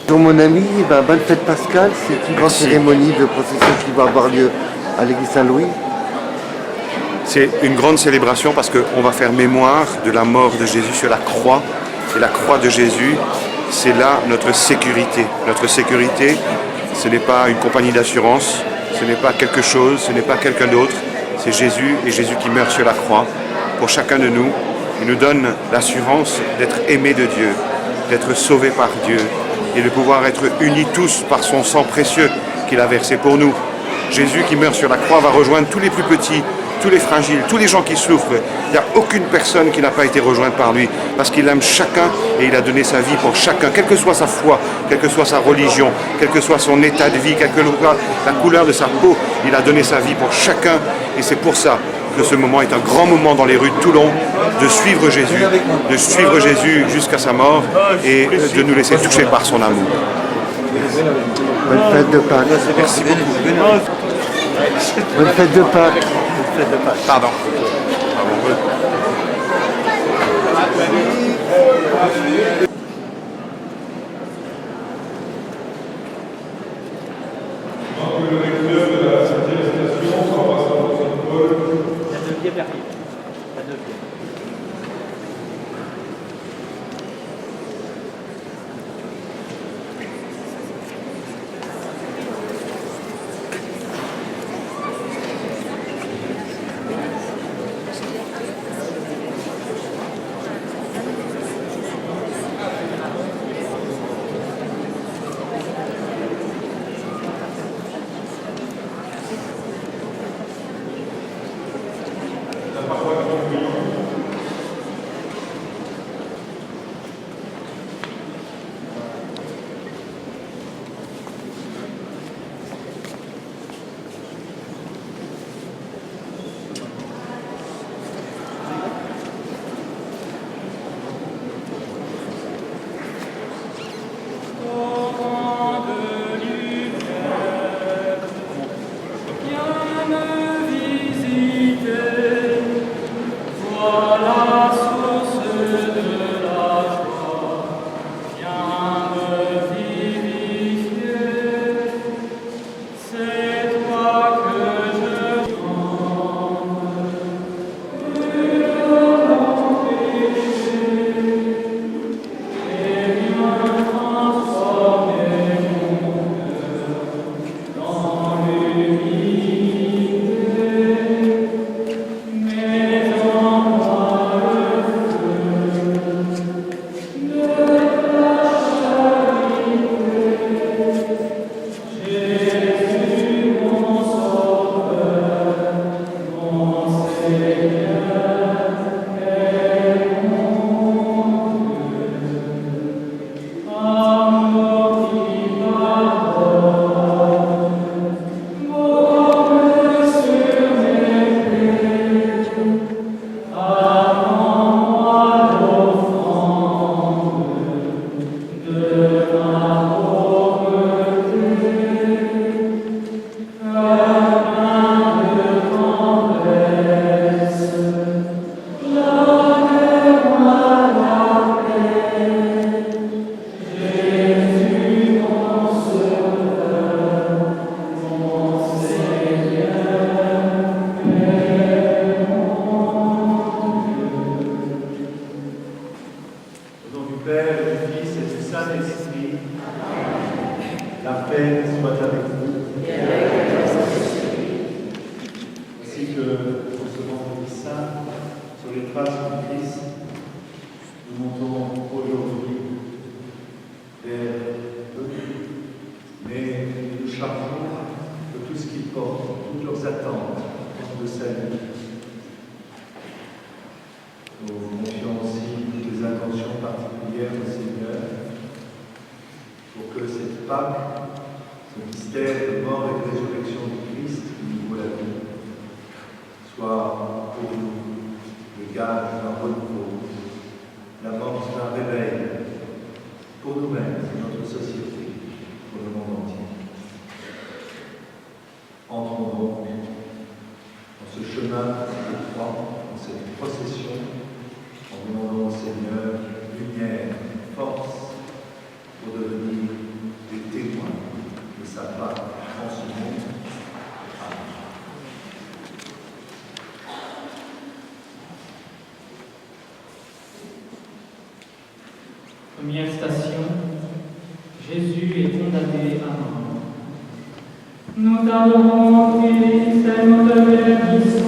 Bonjour mon ami, bonne fête Pascal, c'est une grande cérémonie de procession qui va avoir lieu à l'église Saint-Louis. C'est une grande célébration parce qu'on va faire mémoire de la mort de Jésus sur la croix. Et la croix de Jésus, c'est là notre sécurité. Notre sécurité, ce n'est pas une compagnie d'assurance, ce n'est pas quelque chose, ce n'est pas quelqu'un d'autre. C'est Jésus et Jésus qui meurt sur la croix pour chacun de nous. Il nous donne l'assurance d'être aimés de Dieu, d'être sauvés par Dieu et de pouvoir être unis tous par son sang précieux qu'il a versé pour nous. Jésus qui meurt sur la croix va rejoindre tous les plus petits, tous les fragiles, tous les gens qui souffrent. Il n'y a aucune personne qui n'a pas été rejointe par lui parce qu'il aime chacun et il a donné sa vie pour chacun, quelle que soit sa foi, quelle que soit sa religion, quel que soit son état de vie, quelle que soit la couleur de sa peau. Il a donné sa vie pour chacun et c'est pour ça que ce moment est un grand moment dans les rues de Toulon, de suivre Jésus jusqu'à sa mort et de nous laisser toucher par son amour. Bonne fête de Pâques. Merci beaucoup. Bonne fête de Pâques. Pardon. en demandant au Seigneur lumière, force pour devenir tentation, Jésus est condamné à mort. Nous t'adorons, Christ, et nous te bénissons.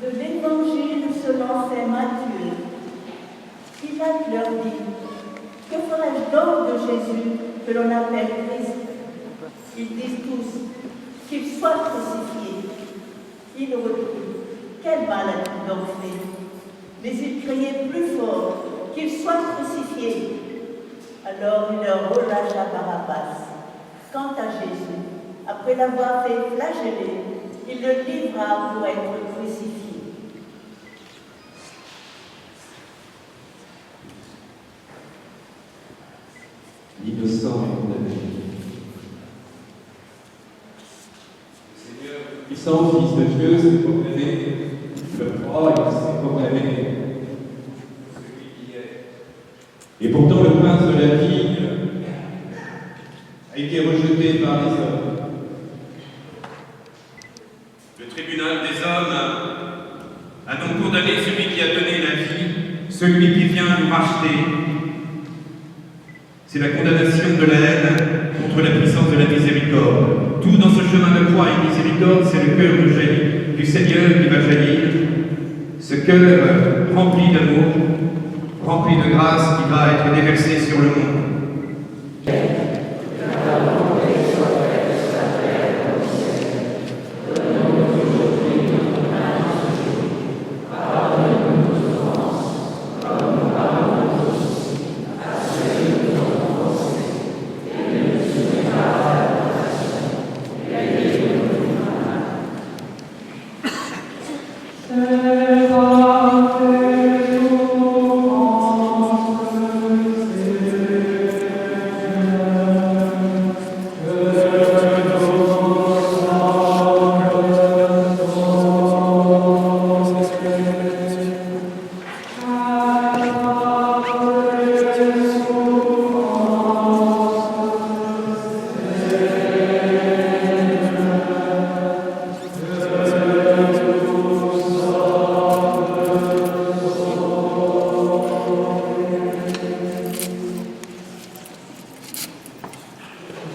De l'Évangile selon saint Matthieu. Pilate leur dit: que ferai-je donc de Jésus que l'on appelle Christ? Ils disent tous qu'il soit crucifié. Il reprit: quel mal a-t-il donc fait? Mais ils criaient plus fort: qu'il soit crucifié. Alors il leur relâcha Barabbas. Quant à Jésus, après l'avoir fait flageller, il le livra pour être crucifié. L'innocent est condamné. Seigneur, puissant Fils de Dieu, s'est proclamé, le roi, il s'est proclamé celui qui est. Et pourtant, le prince de la vie a été rejeté par les hommes. Le tribunal des hommes a donc condamné celui qui a donné la vie, celui qui vient nous racheter. C'est la condamnation de la haine contre la puissance de la miséricorde. Tout dans ce chemin de croix et miséricorde, c'est le cœur du Seigneur qui va jaillir. Ce cœur rempli d'amour, rempli de grâce qui va être déversé sur le monde.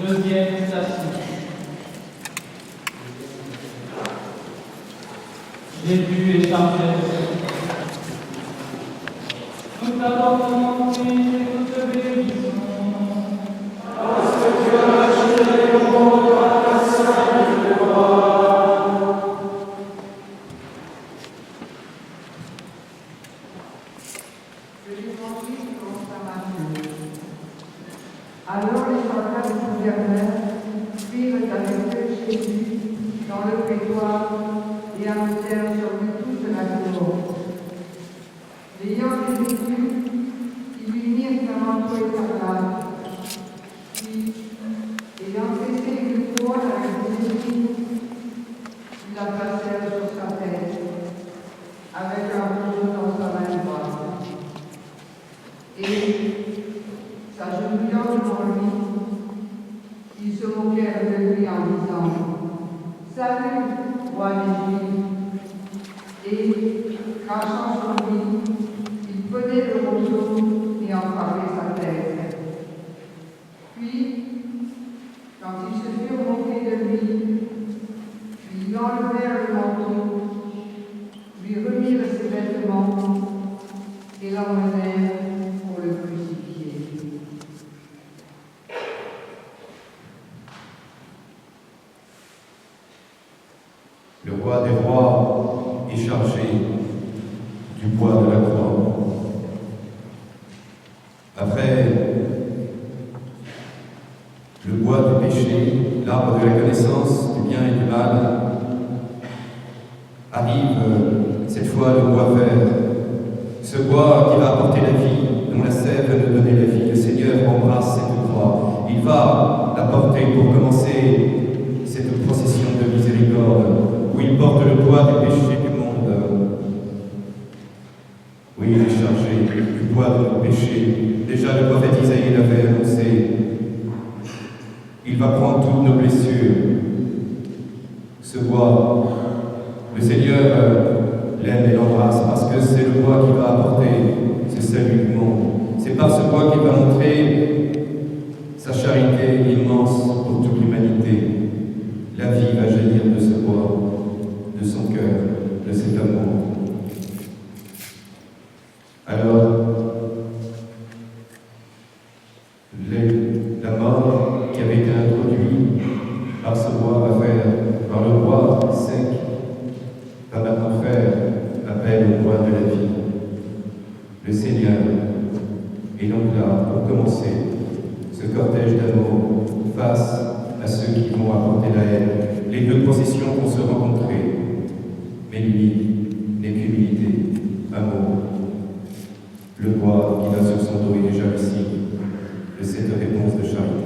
Deuxième station. Jésus est chargé de ce. Nous t'adorons, Christ, et nous te bénissons. Parce que tu as racheté le monde par ta sainte croix. De l'Évangile selon saint Matthieu. Alors les soldats du gouverneur prirent avec eux Jésus dans le prétoire et amusèrent sur lui toute la cour. L'ayant revêtu, ils lui mirent un manteau écarlate. Puis, ayant cessé une couronne avec des épines, ils la placèrent sur sa tête, avec un rouleau dans sa main droite. Et, s'agenouillant devant lui, ils se moquèrent de lui en disant: Salut, roi des Juifs. Et, crachant sur lui, ils prenaient le roseau et en parlaient sa tête. Puis, quand ils se furent moqués de lui, ils enlevèrent le manteau, lui remirent ses vêtements et l'emmenèrent pour le crucifier. Le roi des rois est chargé du poids de la croix. Après le bois du péché, l'arbre de la connaissance du bien et du mal, arrive cette fois le bois vert, ce bois qui va apporter la vie, dont la sève va nous donner la vie. Le Seigneur embrasse cette croix. Il va la porter pour commencer cette procession de miséricorde, où il porte le poids des péchés du monde. Oui, il est chargé du poids de nos péchés. Déjà, le prophète Isaïe l'avait annoncé. Il va prendre toutes nos blessures. Ce bois, le Seigneur l'aime et l'embrasse parce que c'est le bois qui va apporter ce salut du monde. C'est par ce bois qu'il va montrer sa charité immense pour toute l'humanité. La vie va jaillir de ce bois, de son cœur, de cet amour. Alors, la mort qui avait été introduite par ce bois va faire, par le bois sec, va maintenant faire appel au bois de la vie. Le Seigneur est donc là pour commencer ce cortège d'amour face à ceux qui vont apporter la haine. Les deux processions vont se rencontrer, mais lui n'est qu'humilité, amour. Le bois qui va sur son dos est déjà le signe de cette réponse de charité.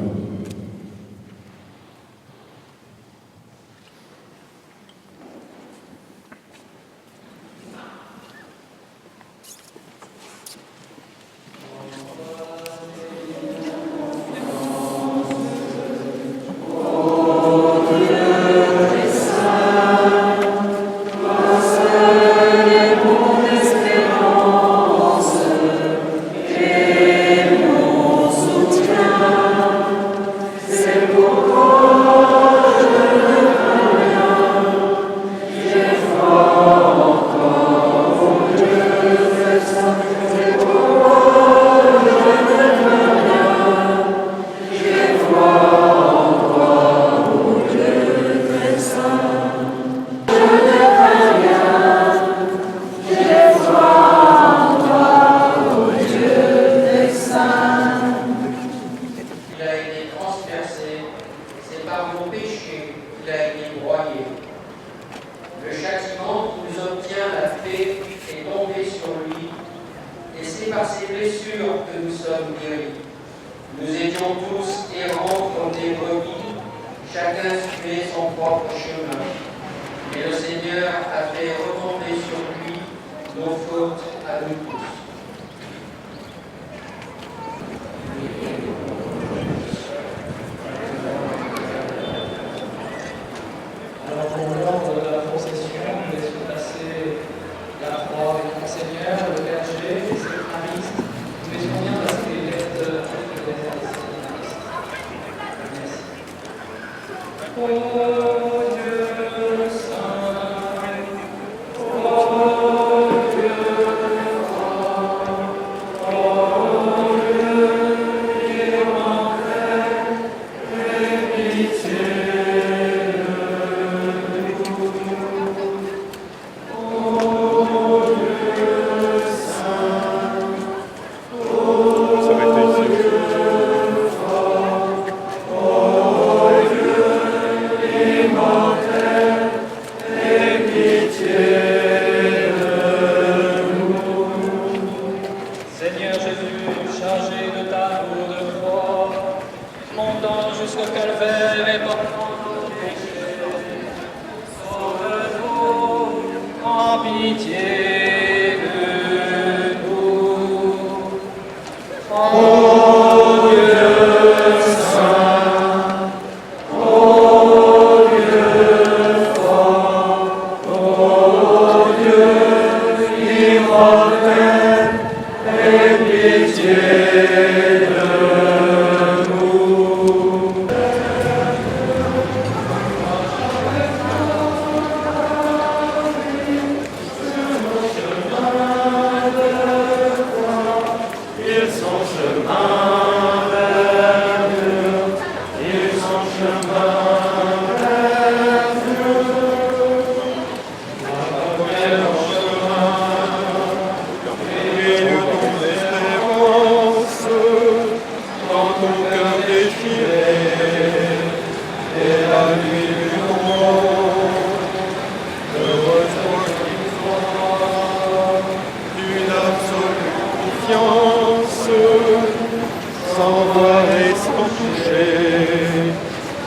Sans voir et sans toucher,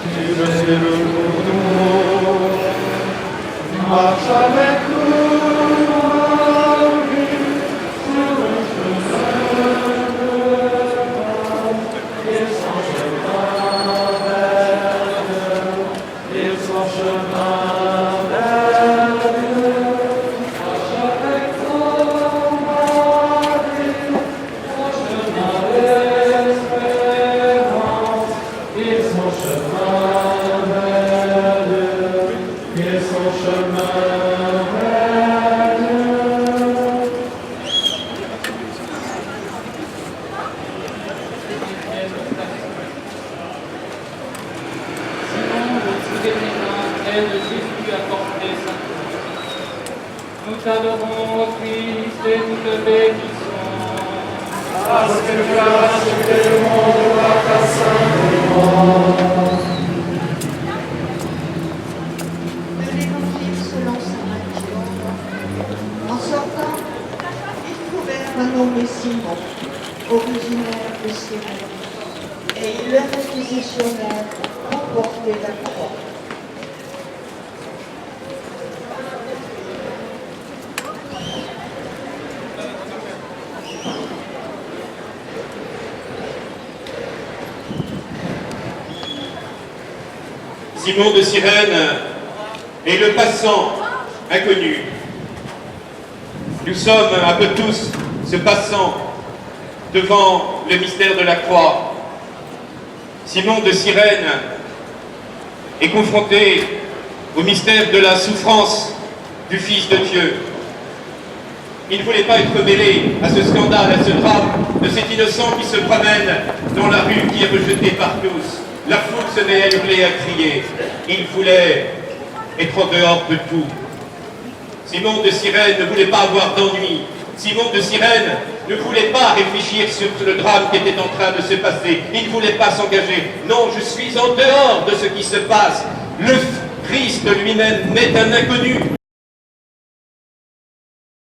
tu le et son chemin de Jésus apporté sa croix. Nous t'adorons, ô Christ, et nous te bénissons. parce que tu as racheté le monde par ta sainte croix. De l'Évangile selon saint Matthieu. En sortant, ils trouvèrent un nommé Simon, originaire de Cyrène, et ils le réquisitionnèrent pour porter la croix. Simon de Cyrène est le passant inconnu. Nous sommes un peu tous ce passant devant le mystère de la croix. Simon de Cyrène est confronté au mystère de la souffrance du Fils de Dieu. Il ne voulait pas être mêlé à ce scandale, à ce drame de cet innocent qui se promène dans la rue, qui est rejeté par tous. La foule se met à hurler, à crier. Il voulait être en dehors de tout. Simon de Cyrène ne voulait pas avoir d'ennui. Simon de Cyrène ne voulait pas réfléchir sur le drame qui était en train de se passer. Il ne voulait pas s'engager. Non, je suis en dehors de ce qui se passe. Le Christ lui-même n'est un inconnu.